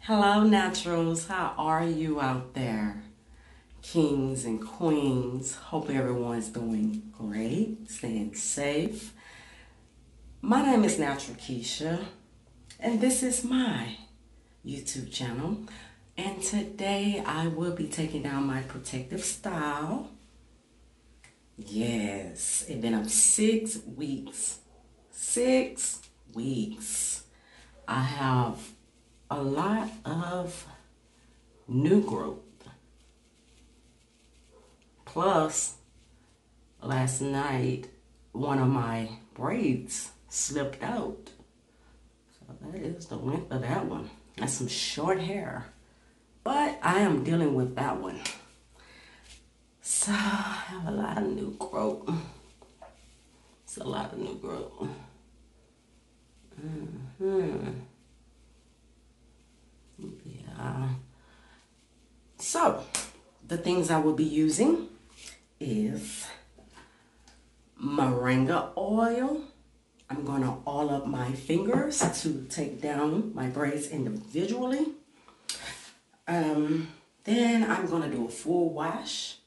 Hello, naturals. How are you out there? Kings and queens. Hope everyone's doing great, staying safe. My name is Natural Keisha, and this is my YouTube channel. And today I will be taking down my protective style. Yes, it's been up 6 weeks. 6 weeks. I have a lot of new growth. Plus, last night, one of my braids slipped out. So that is the length of that one. That's some short hair. But I am dealing with that one. So I have a lot of new growth. It's a lot of new growth. Yeah. So the things I will be using is Moringa Oil. I'm going to oil up my fingers to take down my braids individually. Then I'm going to do a full wash.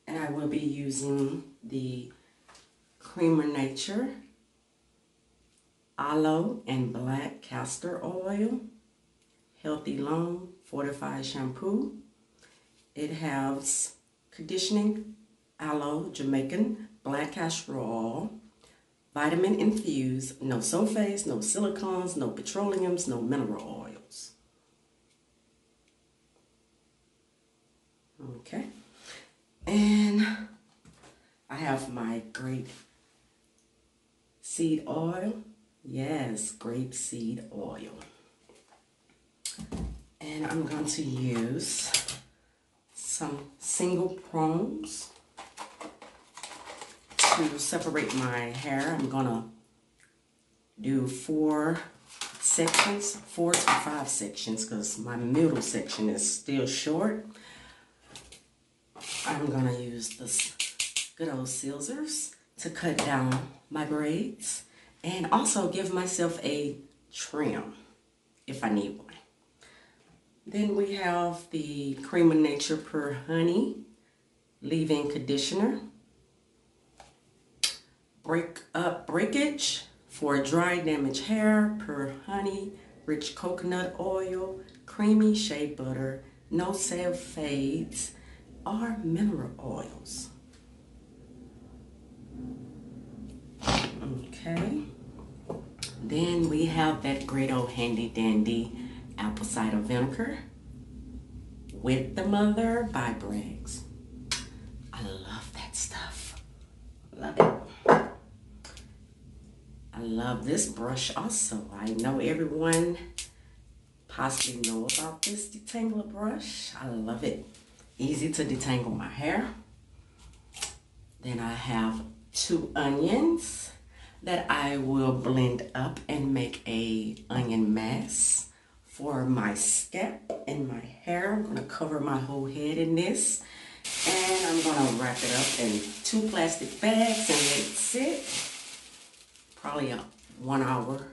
And I will be using the Cream of Nature aloe and black castor oil, healthy long fortified shampoo. It has conditioning aloe, Jamaican black castor oil, vitamin infused, no sulfates, no silicones, no petroleums, no mineral oils. Okay, and I have my grape seed oil. Yes, grape seed oil. And I'm going to use some single prongs to separate my hair. I'm going to do 4 sections, 4 to 5 sections, because my middle section is still short. I'm going to use this good old scissors to cut down my braids and also give myself a trim if I need one. Then we have the Cream of Nature Pure Honey leave-in conditioner. Breakage for dry damaged hair, Pure Honey, rich coconut oil, creamy shea butter, no sulfates or mineral oils. Okay. Then we have that great old handy dandy apple cider vinegar with the Mother by Braggs. I love that stuff. Love it. I love this brush also. I know everyone possibly know about this detangler brush. I love it. Easy to detangle my hair. Then I have 2 onions that I will blend up and make a onion mask for my scalp and my hair. I'm going to cover my whole head in this, and I'm going to wrap it up in 2 plastic bags and let it sit probably 1 hour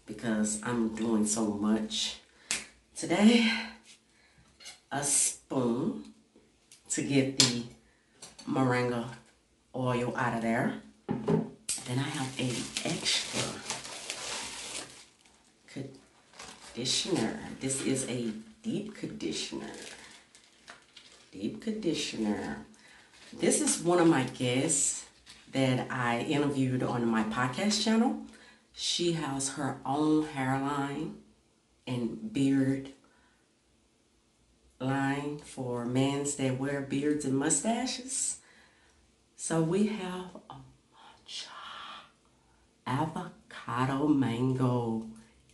because I'm doing so much today. A spoon to get the Moringa oil out of there. Then I have a extra conditioner. This is a deep conditioner. Deep conditioner. This is one of my guests that I interviewed on my podcast channel. She has her own hairline and beard line for men that wear beards and mustaches. So we have a avocado mango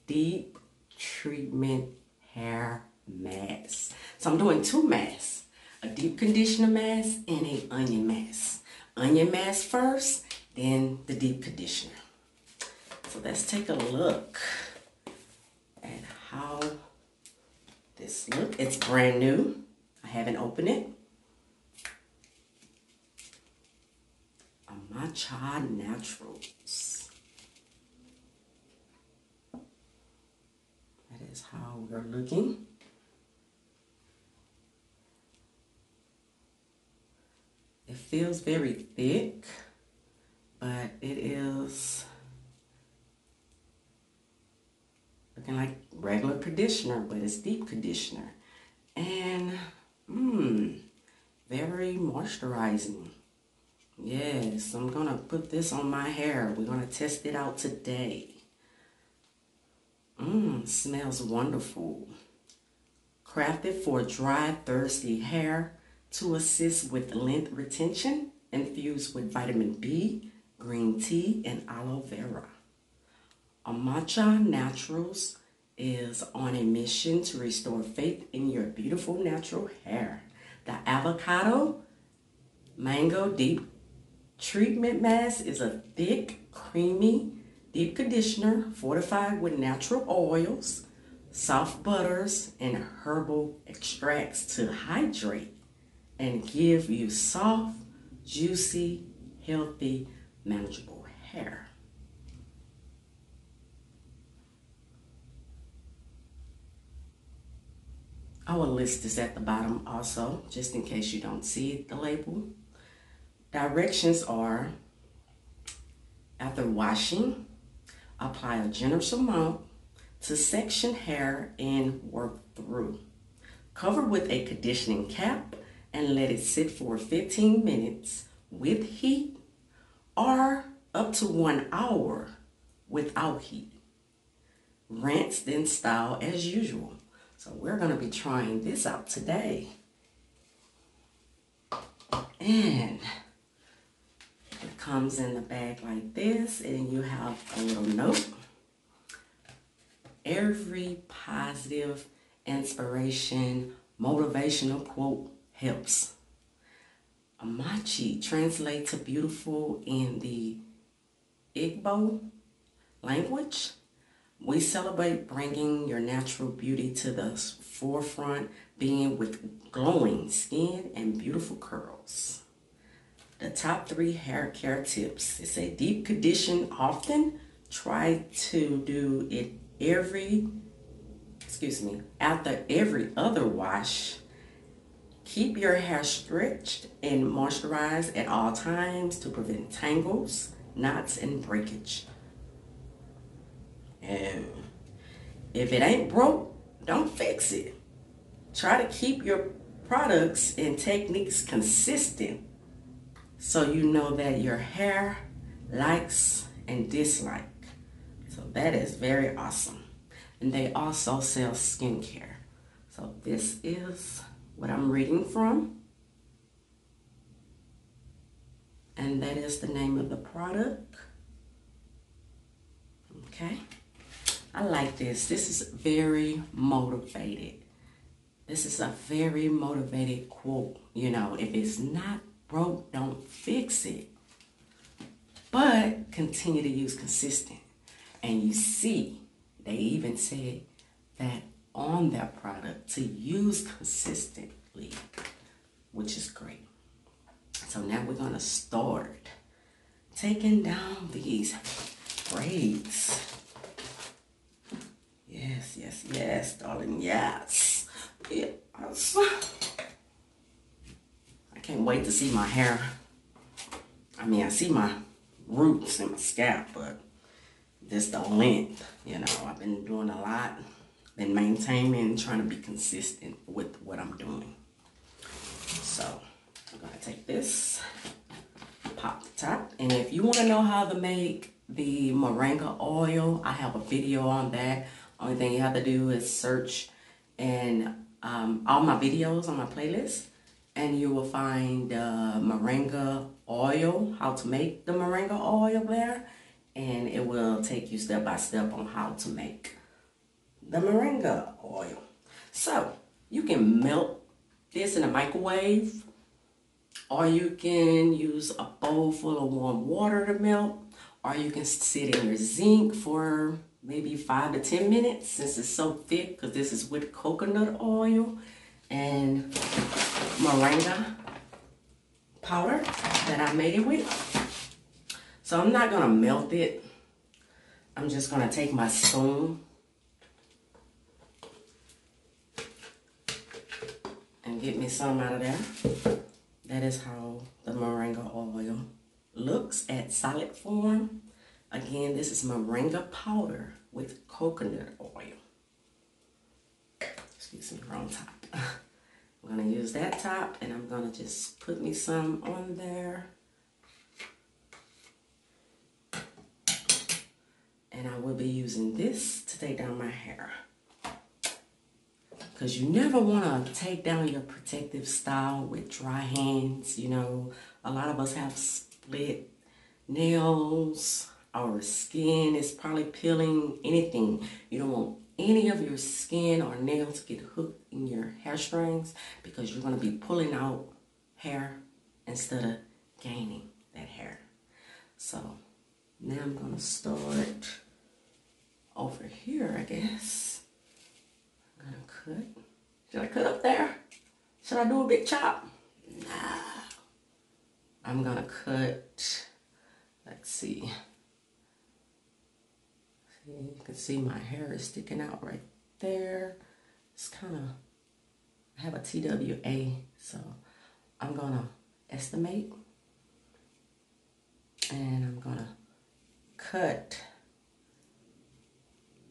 deep treatment hair mask. So I'm doing 2 masks, a deep conditioner mask and a onion mask. Onion mask first, then the deep conditioner. So let's take a look at how this looks. It's brand new. I haven't opened it. AVACADO Naturals. That is how we're looking. It feels very thick, but it is looking like regular conditioner, but it's deep conditioner. And, very moisturizing. Yes, I'm going to put this on my hair. We're going to test it out today. Smells wonderful. Crafted for dry, thirsty hair to assist with length retention, infused with vitamin B, green tea, and aloe vera. OMALICHA Naturals is on a mission to restore faith in your beautiful natural hair. The avocado mango deep treatment mask is a thick, creamy, deep conditioner fortified with natural oils, soft butters, and herbal extracts to hydrate and give you soft, juicy, healthy, manageable hair. I will list this at the bottom also, just in case you don't see the label. Directions are, after washing, apply a generous amount to section hair and work through. Cover with a conditioning cap and let it sit for 15 minutes with heat or up to 1 hour without heat. Rinse, then style as usual. So we're going to be trying this out today. And it comes in the bag like this, and you have a little note. Every positive inspiration, motivational quote helps. Amachi translates to beautiful in the Igbo language. We celebrate bringing your natural beauty to the forefront, being with glowing skin and beautiful curls. The top 3 hair care tips. It's a deep condition often. Try to do it after every other wash. Keep your hair stretched and moisturized at all times to prevent tangles, knots, and breakage. And if it ain't broke, don't fix it. Try to keep your products and techniques consistent so you know that your hair likes and dislike. So that is very awesome. And they also sell skincare. So this is what I'm reading from. And that is the name of the product. Okay. I like this. This is very motivated. This is a very motivated quote. You know, if it's not broke, don't fix it. But continue to use consistent. And you see, they even said that on their product to use consistently, which is great. So now we're going to start taking down these braids. Yes, yes, yes, darling, yes. Yes. I can't wait to see my hair. I mean, I see my roots and my scalp, but this the length. You know, I've been doing a lot, been maintaining, trying to be consistent with what I'm doing. So I'm gonna take this, pop the top, and if you want to know how to make the Moringa oil, I have a video on that. Only thing you have to do is search in all my videos on my playlist, and you will find Moringa oil, how to make the Moringa oil there, and it will take you step by step on how to make the Moringa oil. So you can melt this in a microwave, or you can use a bowl full of warm water to melt, or you can sit in your zinc for maybe 5 to 10 minutes since it's so thick, because this is with coconut oil and Moringa powder that I made it with. So I'm not gonna melt it. I'm just gonna take my spoon me some out of there. That is how the Moringa oil looks at solid form. Again, this is Moringa powder with coconut oil. Excuse me, wrong top. I'm going to use that top, and I'm going to just put me some on there. And I will be using this to take down my hair. Because you never want to take down your protective style with dry hands. You know, a lot of us have split nails. Our skin is probably peeling, anything. You don't want any of your skin or nails to get hooked in your hair strings, because you're going to be pulling out hair instead of gaining that hair. So now I'm going to start over here, I guess. I'm going to cut. Should I cut up there? Should I do a big chop? Nah. I'm going to cut, let's see. You can see my hair is sticking out right there. It's kind of, I have a TWA, so I'm going to estimate. And I'm going to cut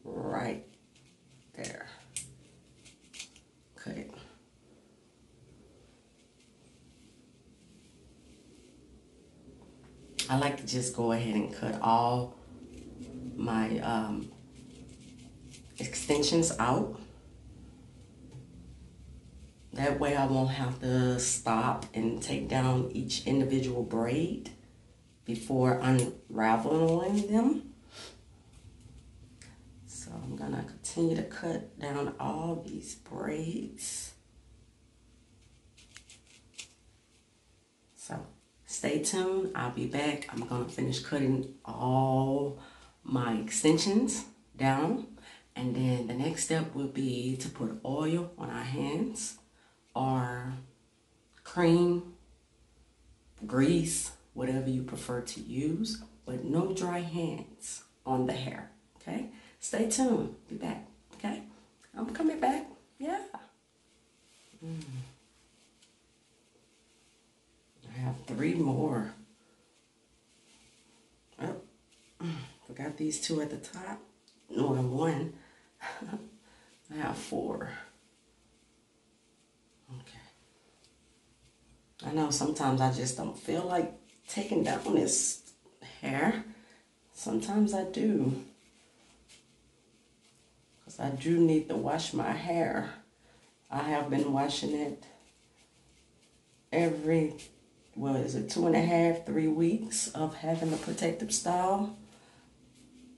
right there. Cut it. I like to just go ahead and cut all my extensions out. That way I won't have to stop and take down each individual braid before unraveling them. So I'm gonna continue to cut down all these braids. So stay tuned, I'll be back. I'm gonna finish cutting all my extensions down, and then the next step will be to put oil on our hands or cream, grease, whatever you prefer to use, but no dry hands on the hair. Okay, stay tuned, be back. Okay, I'm coming back. Yeah. I have 3 more. Oh, forgot these 2 at the top. No, 1. I have 4. Okay. I know sometimes I just don't feel like taking down this hair. Sometimes I do. Because I do need to wash my hair. I have been washing it every, well, is it 2.5, 3 weeks of having a protective style.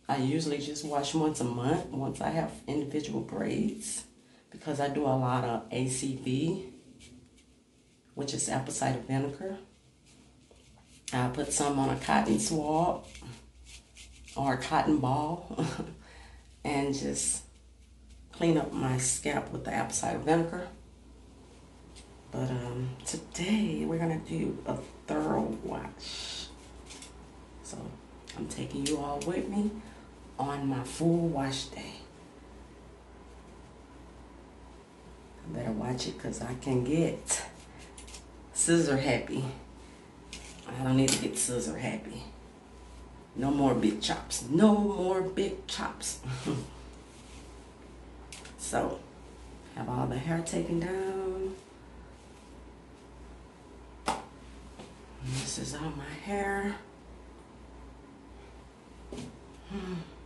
I usually just wash once a month, once I have individual braids, because I do a lot of ACV, which is apple cider vinegar. I put some on a cotton swab or a cotton ball and just clean up my scalp with the apple cider vinegar. But today we're gonna do a thorough wash. So I'm taking you all with me on my full wash day. I better watch it because I can get scissor happy. I don't need to get scissor happy. No more big chops. No more big chops. So, have all the hair taken down. And this is all my hair.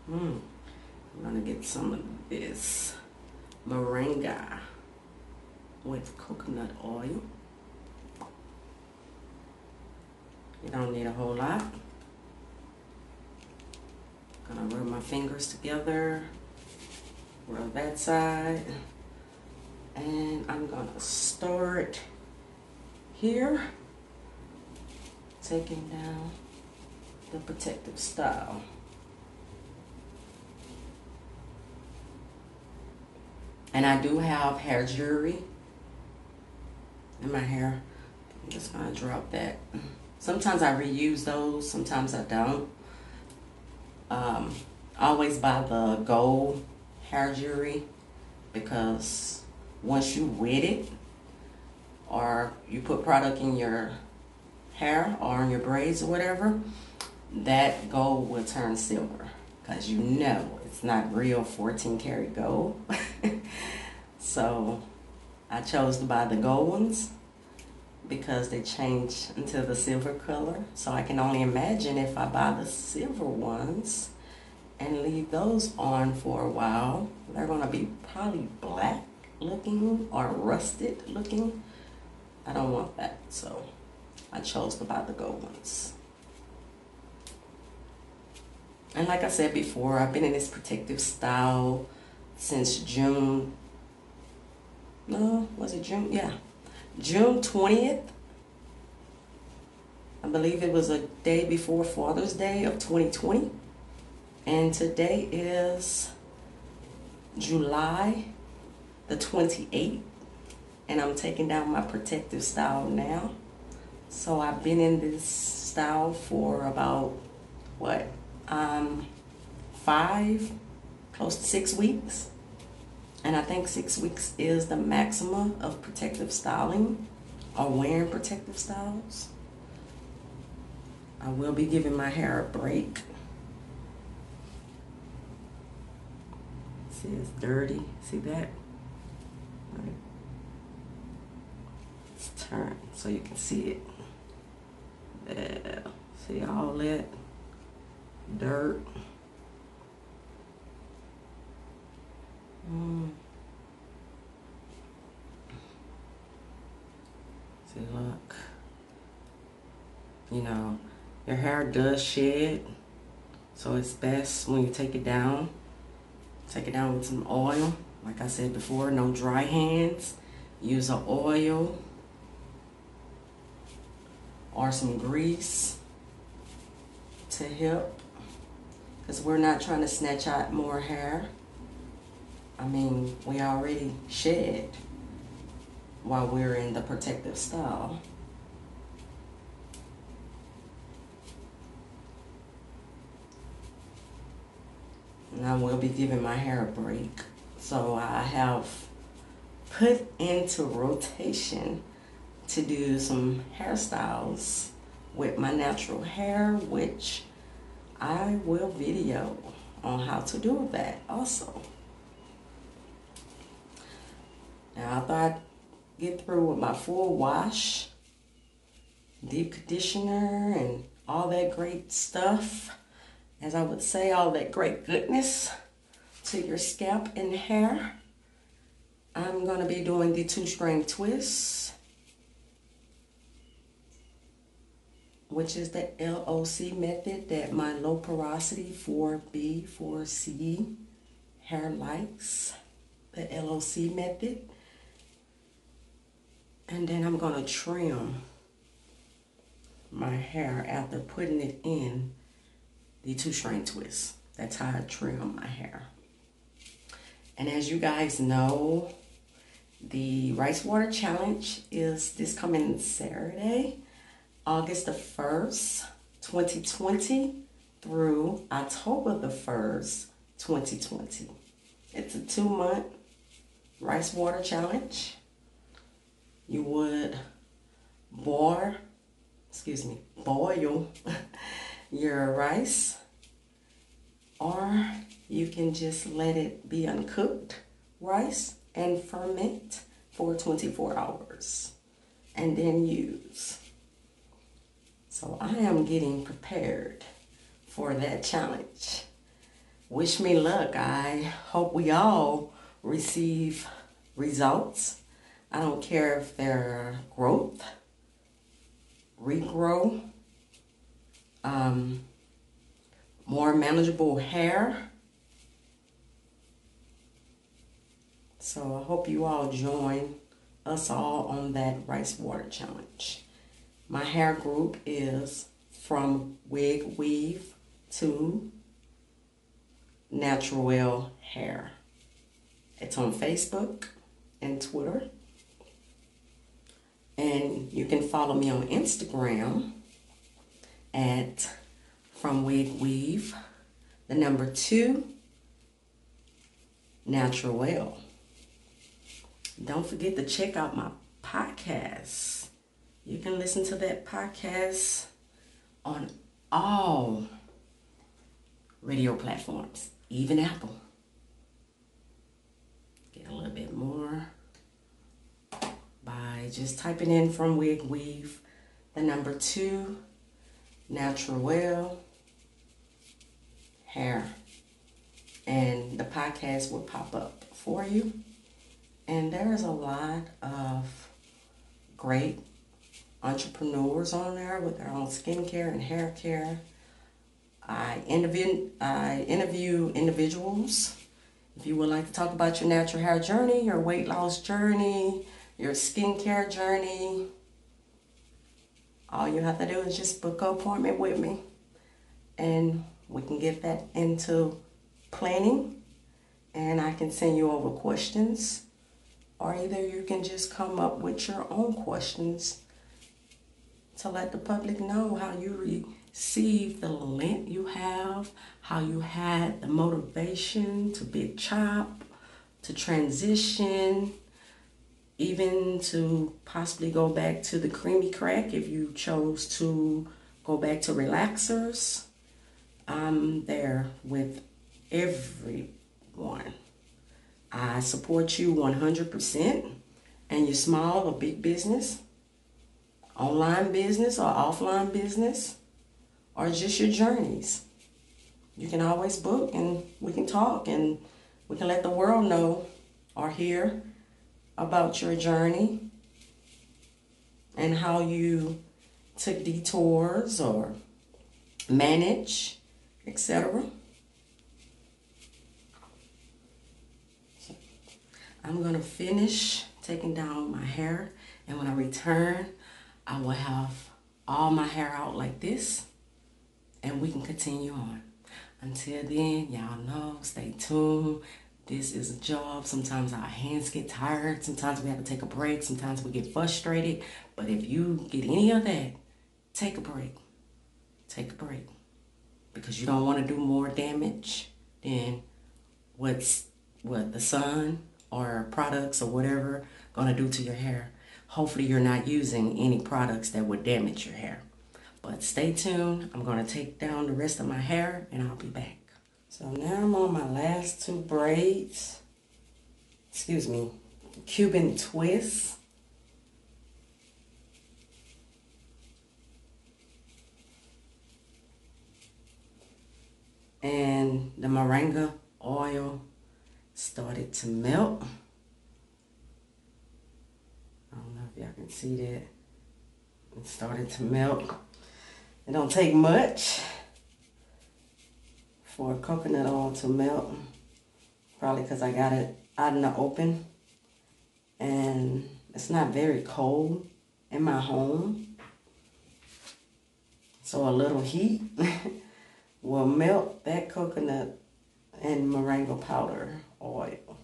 I'm gonna get some of this Moringa with coconut oil. You don't need a whole lot. Gonna rub my fingers together, rub that side, and I'm gonna start here, taking down the protective style. And I do have hair jewelry in my hair. I'm just gonna drop that. Sometimes I reuse those, sometimes I don't. I always buy the gold hair jewelry because once you wet it or you put product in your hair or in your braids or whatever, that gold will turn silver, because you know it's not real 14 karat gold. So I chose to buy the gold ones because they change into the silver color. So I can only imagine if I buy the silver ones and leave those on for a while, they're going to be probably black looking or rusted looking. I don't want that, so I chose to buy the gold ones. And like I said before, I've been in this protective style since June. No, was it June? Yeah, June 20th. I believe it was a day before Father's Day of 2020. And today is July the 28th. And I'm taking down my protective style now. So I've been in this style for about, what, 5, close to 6 weeks. And I think 6 weeks is the maximum of protective styling or wearing protective styles. I will be giving my hair a break. See, it's dirty. See that? Right. Let's turn so you can see it. There. See all that dirt? See, look. You know, your hair does shed, so it's best when you take it down. Take it down with some oil. Like I said before, no dry hands. Use an oil or some grease to help, because we're not trying to snatch out more hair. I mean, we already shed while we're in the protective style. And I will be giving my hair a break. So I have put into rotation to do some hairstyles with my natural hair, which I will video on how to do that also. Now, after I get through with my full wash, deep conditioner, and all that great stuff, as I would say, all that great goodness to your scalp and hair, I'm going to be doing the 2-string twist, which is the LOC method that my low porosity 4B, 4C hair likes, the LOC method. And then I'm going to trim my hair after putting it in the 2-string twist. That's how I trim my hair. And as you guys know, the Rice Water Challenge is this coming Saturday, August the 1st, 2020 through October the 1st, 2020. It's a 2-month Rice Water Challenge. You would boil your rice, or you can just let it be uncooked rice and ferment for 24 hours and then use. So I am getting prepared for that challenge. Wish me luck. I hope we all receive results. I don't care if they're growth, regrow, more manageable hair. So I hope you all join us all on that Rice Water Challenge. My hair group is From Wig Weave to Natural Oil Hair. It's on Facebook and Twitter. And you can follow me on Instagram at From Wig Weave, the number 2, Natural Oil. Don't forget to check out my podcast. You can listen to that podcast on all radio platforms, even Apple. Get a little bit more by just typing in From Wig Weave, the number 2, Natural Oil, hair. And the podcast will pop up for you. And there's a lot of great entrepreneurs on there with their own skincare and hair care. I interview individuals. If you would like to talk about your natural hair journey, your weight loss journey, your skincare journey, all you have to do is just book an appointment with me, and we can get that into planning, and I can send you over questions, or either you can just come up with your own questions to let the public know how you receive the lint you have, how you had the motivation to big chop, to transition, even to possibly go back to the creamy crack if you chose to go back to relaxers. I'm there with everyone. I support you 100%, and your small or big business, online business or offline business, or just your journeys. You can always book and we can talk and we can let the world know or hear about your journey and how you took detours or manage, etc. So I'm going to finish taking down my hair, and when I return, I will have all my hair out like this, and we can continue on. Until then, y'all know, stay tuned. This is a job. Sometimes our hands get tired. Sometimes we have to take a break. Sometimes we get frustrated. But if you get any of that, take a break. Take a break. Because you don't want to do more damage than what the sun or products or whatever going to do to your hair. Hopefully you're not using any products that would damage your hair. But stay tuned. I'm going to take down the rest of my hair and I'll be back. So now I'm on my last 2 braids. Excuse me, Cuban twists. And the Moringa Oil started to melt. I don't know if y'all can see that. It started to melt. It don't take much for coconut oil to melt. Probably because I got it out in the open. And it's not very cold in my home. So a little heat will melt that coconut and moringa powder oil.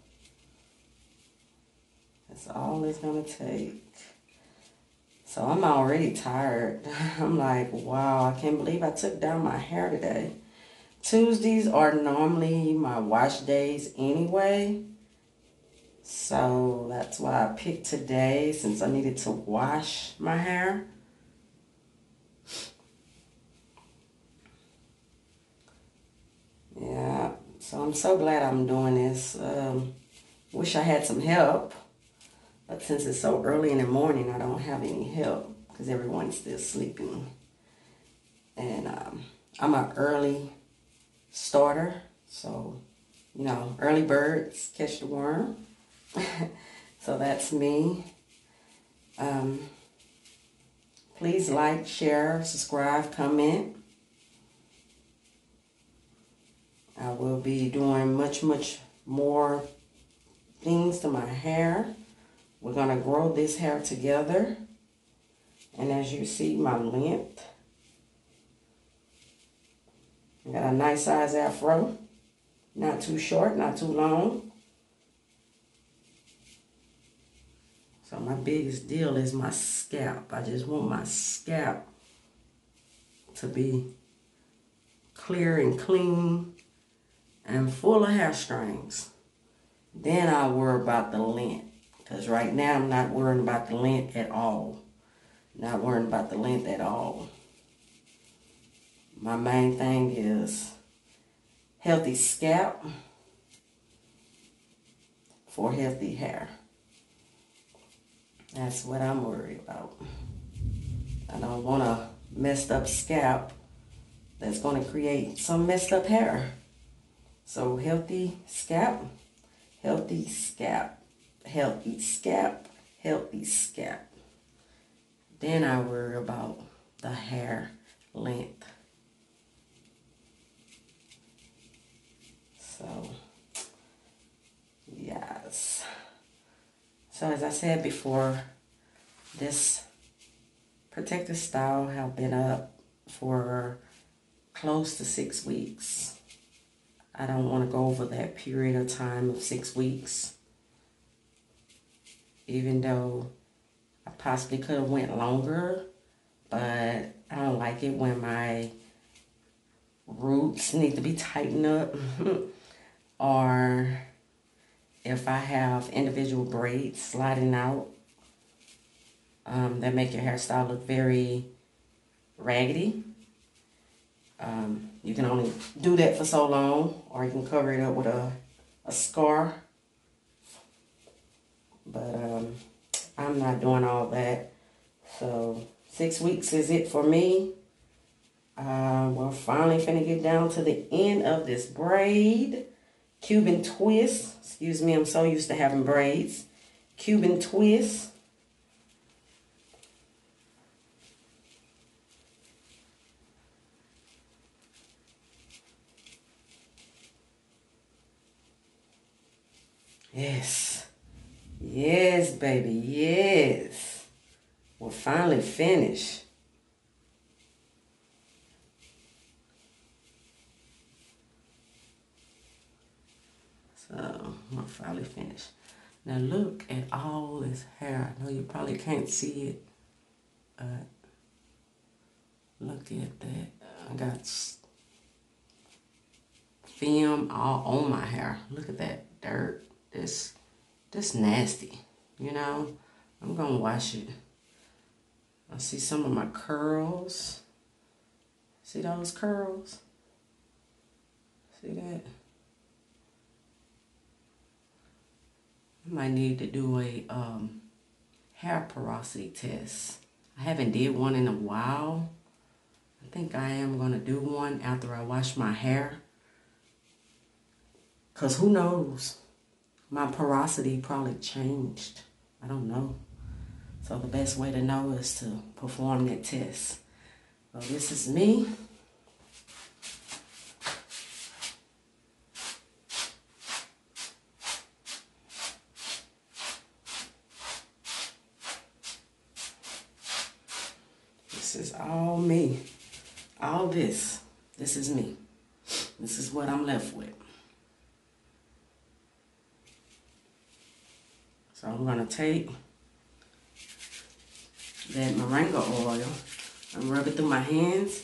That's all it's gonna take. So I'm already tired. I'm like, wow, I can't believe I took down my hair today. Tuesdays are normally my wash days anyway. So that's why I picked today, since I needed to wash my hair. Yeah, so I'm so glad I'm doing this. Wish I had some help. But since it's so early in the morning, I don't have any help because everyone's still sleeping. And I'm an early starter. So, you know, early birds catch the worm. So that's me. Please like, share, subscribe, comment. I will be doing much more things to my hair. We're going to grow this hair together. And as you see, my length. I got a nice size afro. Not too short, not too long. So my biggest deal is my scalp. I just want my scalp to be clear and clean and full of hair strings. Then I'll worry about the length. Because right now I'm not worrying about the length at all. Not worrying about the length at all. My main thing is healthy scalp for healthy hair. That's what I'm worried about. I don't want a messed up scalp that's going to create some messed up hair. So healthy scalp, healthy scalp, healthy scalp, healthy scalp. Then I worry about the hair length. So, yes. So as I said before, this protective style have been up for close to 6 weeks. I don't want to go over that period of time of 6 weeks. Even though I possibly could have went longer, but I don't like it when my roots need to be tightened up. Or if I have individual braids sliding out that make your hairstyle look very raggedy. You can only do that for so long, or you can cover it up with a scar. But I'm not doing all that. So 6 weeks is it for me. We're finally finna get down to the end of this braid. Cuban twist. Excuse me, I'm so used to having braids. Cuban twist. Yes. Yes, baby. Yes. We're finally finished. So, we're finally finished. Now look at all this hair. I know you probably can't see it. Look at that. I got film all on my hair. Look at that dirt. This nasty. You know, I'm gonna wash it. I see some of my curls. See those curls? See that? I might need to do a hair porosity test. I haven't did one in a while. I think I am gonna do one after I wash my hair. Cause who knows? My porosity probably changed. I don't know. So the best way to know is to perform that test. So this is me. This is all me. All this. This is me. This is what I'm left with. So I'm going to take that Moringa oil and rub it through my hands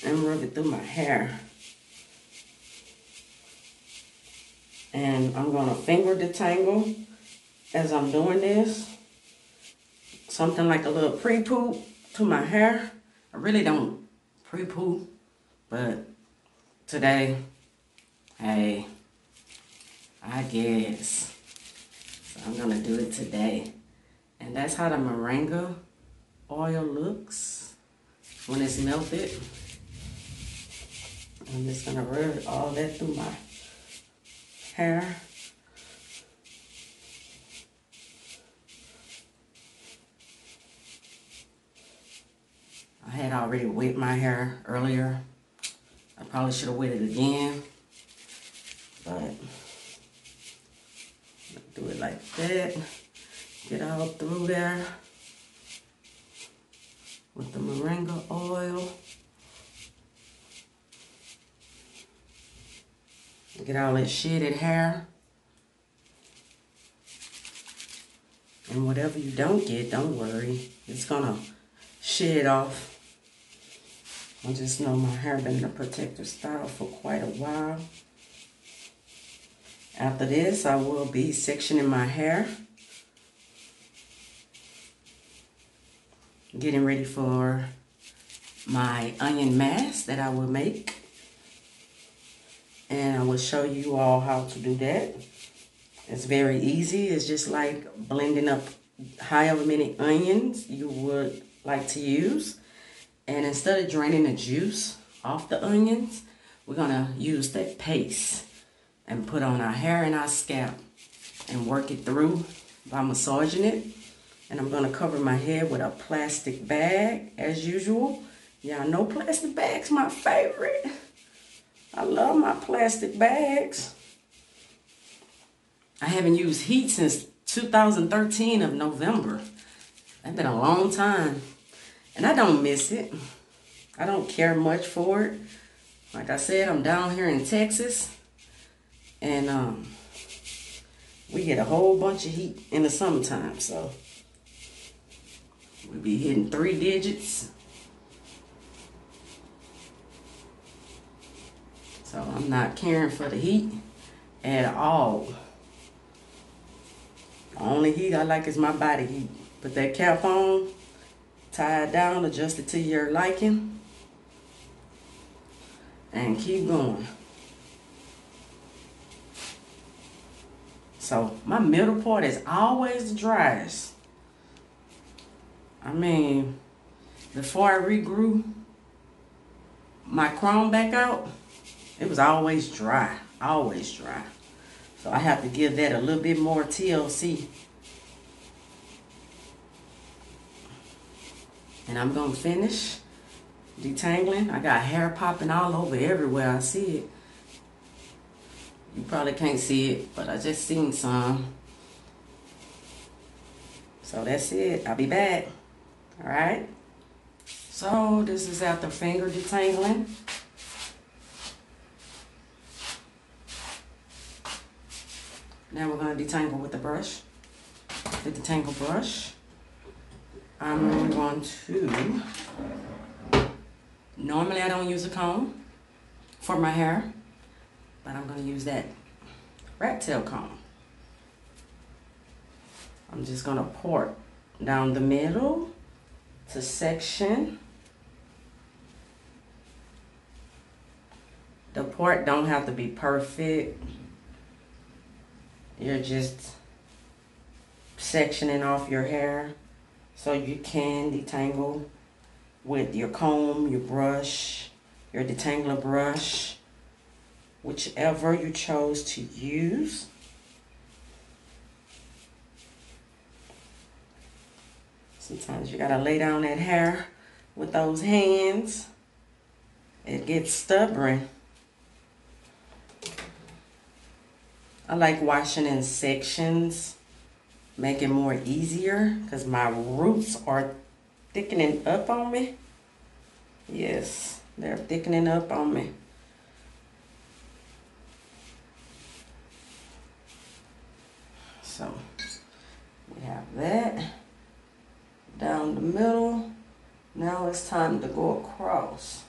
and rub it through my hair. And I'm going to finger detangle as I'm doing this. Something like a little pre-poop to my hair. I really don't pre-poop, but today, hey, I guess. So I'm going to do it today. And that's how the Moringa oil looks when it's melted. I'm just going to rub all that through my hair. I had already wet my hair earlier. I probably should have wet it again. But do it like that. Get all through there with the Moringa oil. Get all that shedded hair. And whatever you don't get, don't worry. It's gonna shed off. I just know my hair been in a protective style for quite a while. After this, I will be sectioning my hair getting ready for my onion mask that I will make. And I will show you all how to do that. It's very easy. It's just like blending up however many onions you would like to use. And instead of draining the juice off the onions, we're gonna use that paste and put on our hair and our scalp and work it through by massaging it. And I'm gonna cover my head with a plastic bag as usual. Y'all know plastic bags my favorite. I love my plastic bags. I haven't used heat since 2013 of November. That's been a long time. And I don't miss it. I don't care much for it. Like I said, I'm down here in Texas. And we get a whole bunch of heat in the summertime. So we be hitting 3 digits. So I'm not caring for the heat at all. The only heat I like is my body heat. Put that cap on, tie it down, adjust it to your liking, and keep going. So my middle part is always the driest. I mean, before I regrew my crown back out, it was always dry, always dry. So I have to give that a little bit more TLC. And I'm gonna finish detangling. I got hair popping all over everywhere I see it. You probably can't see it, but I just seen some. So that's it. I'll be back. All right. So this is after finger detangling. Now we're going to detangle with the brush, the detangle brush. I'm going to, normally I don't use a comb for my hair, but I'm going to use that rat tail comb. I'm just going to part down the middle to section. The part don't have to be perfect. You're just sectioning off your hair so you can detangle with your comb, your brush, your detangler brush, whichever you chose to use. Sometimes you gotta lay down that hair with those hands. It gets stubborn. I like washing in sections, make it more easier because my roots are thickening up on me. Yes, they're thickening up on me. So we have that down the middle. Now it's time to go across.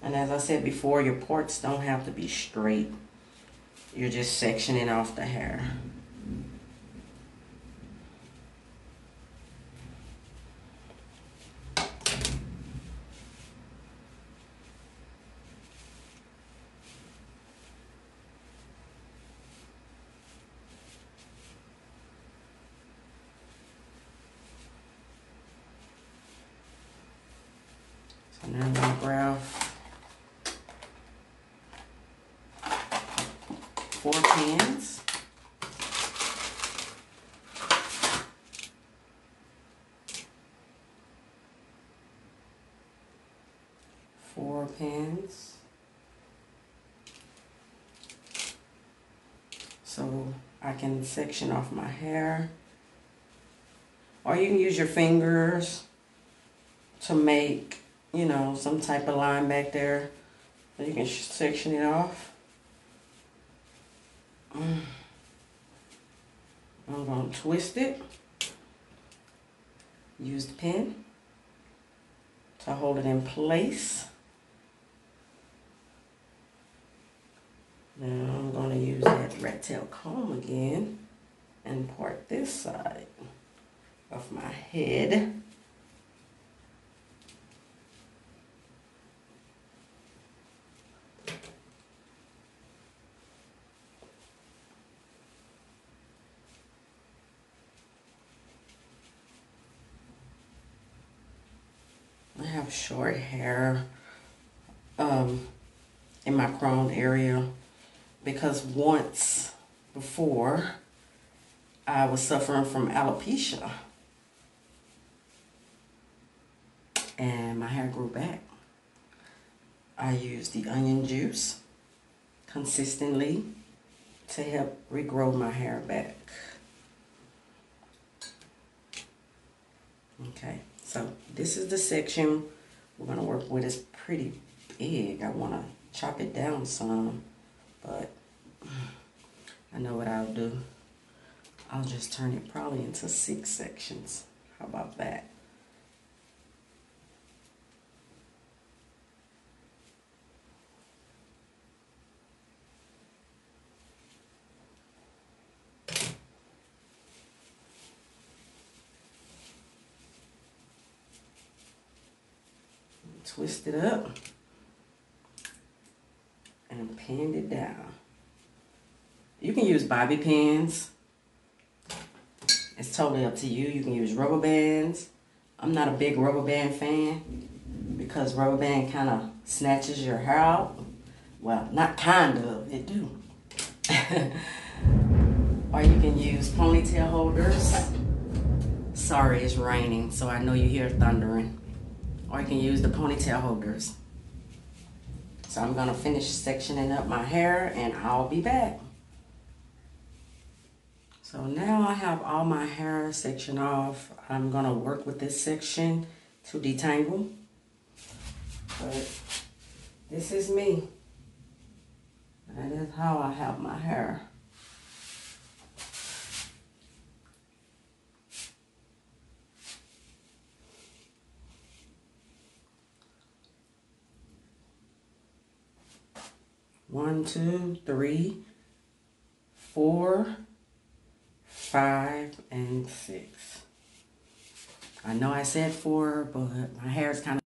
And as I said before, your parts don't have to be straight. You're just sectioning off the hair. So now I'm going to grab 4 pins. Four pins. So I can section off my hair. Or you can use your fingers to make, you know, some type of line back there. So you can section it off. I'm going to twist it. Use the pin to hold it in place. Now I'm going to use that fairy tale comb again and part this side of my head. I have short hair in my crown area because once before I was suffering from alopecia and my hair grew back. I used the onion juice consistently to help regrow my hair back. Okay, so this is the section we're going to work with. It's pretty big. I want to chop it down some, but I know what I'll do. I'll just turn it probably into 6 sections. How about that? Twist it up and pin it down. You can use bobby pins. It's totally up to you. You can use rubber bands. I'm not a big rubber band fan because rubber band kind of snatches your hair out. Well, not kind of, it do. Or you can use ponytail holders. Sorry, it's raining, so I know you hear thundering. Or you can use the ponytail holders. So I'm gonna finish sectioning up my hair and I'll be back. So now I have all my hair sectioned off. I'm gonna work with this section to detangle. But this is me. That is how I have my hair. One, 2, 3, 4, 5, and 6. I know I said 4, but my hair is kind of